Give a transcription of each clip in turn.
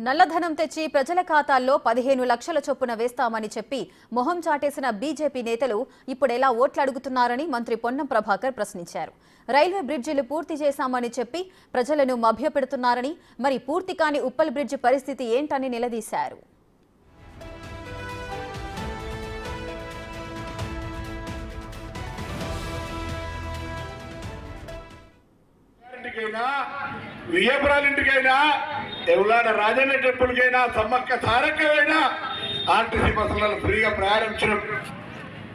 నల్లధనం తెచ్చి ప్రజల ఖాతాల్లో 15 లక్షల చొప్పున వేస్తామని చెప్పి మొహం చాటేసిన బీజేపీ నేతలు ఇప్పుడెలా ఓట్లు అడుగుతున్నారని మంత్రి పొన్నం ప్రభాకర్ ప్రశ్నించారు. రైల్వే బ్రిడ్జిలు పూర్తి చేశామని చెప్పి ప్రజలను మభ్యపెడుతున్నారని, మరి పూర్తి కాని ఉప్పల్ బ్రిడ్జి పరిస్థితి ఏంటని నిలదీశారు. వియ్యపురాలింటికైనా ఎవలాడ రాజన్న టెంపుల్కైనా సమ్మక్క సారక్కైనా ఆర్టీసీ బస్సులలో ఫ్రీగా ప్రయాణించడం,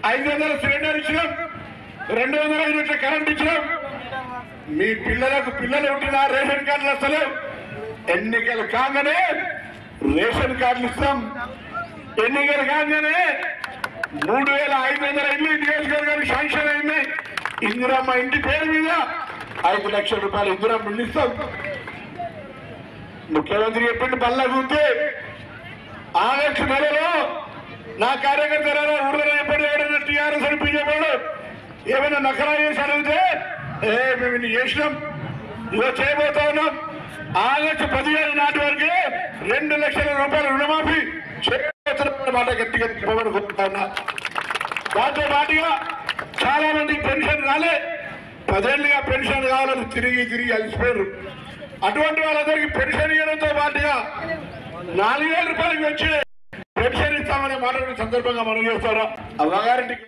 500 సిలిండర్ ఇచ్చినాం, 200 యూనిట్ల కరెంట్ ఇచ్చినాం. మీ పిల్లలు ఉంటున్న రేషన్ కార్డులు అసలు ఎన్నికలు కాగానే రేషన్ కార్డులు ఇస్తాం. ఎన్నికలు కాగానే 3500 ఇల్లు నియోజకవర్గానికి శాంక్షన్ అయింది. ఇందిరమ్మ ఇంటి పేరు మీద 5 లక్షల రూపాయలు ఇందిరమ్మ ఇల్లు ఇస్తాం. ముఖ్యమంత్రి చెప్పింది బల్ల కూతే ఆగస్టు నెలలో నా కార్యకర్తలలో ఊళ్ళో ఎప్పుడు ఎవరైనా టీఆర్ఎస్ అని బీజేపీ ఏమైనా నకరా చేసి అడిగితే మేము ఇన్ని చేసినాం, ఇలా చేయబోతా ఉన్నాం. ఆగస్టు 15 నాటి వరకే 2 లక్షల రూపాయల రుణమాఫీ మాట గట్టిగా చెప్పబడుకుంటా ఉన్నా. దాంతో పాటుగా చాలా మందికి పెన్షన్ రాలే, 10 ఏళ్ళుగా పెన్షన్ కావాలని తిరిగి అలసిపోయారు. అటువంటి వాళ్ళందరికీ పెన్షన్ ఇవ్వడంతో పాటుగా 4000 రూపాయలకి వచ్చి పెన్షన్ ఇస్తామనే మాట సందర్భంగా మనం చేస్తారా అవ్వగారింటికి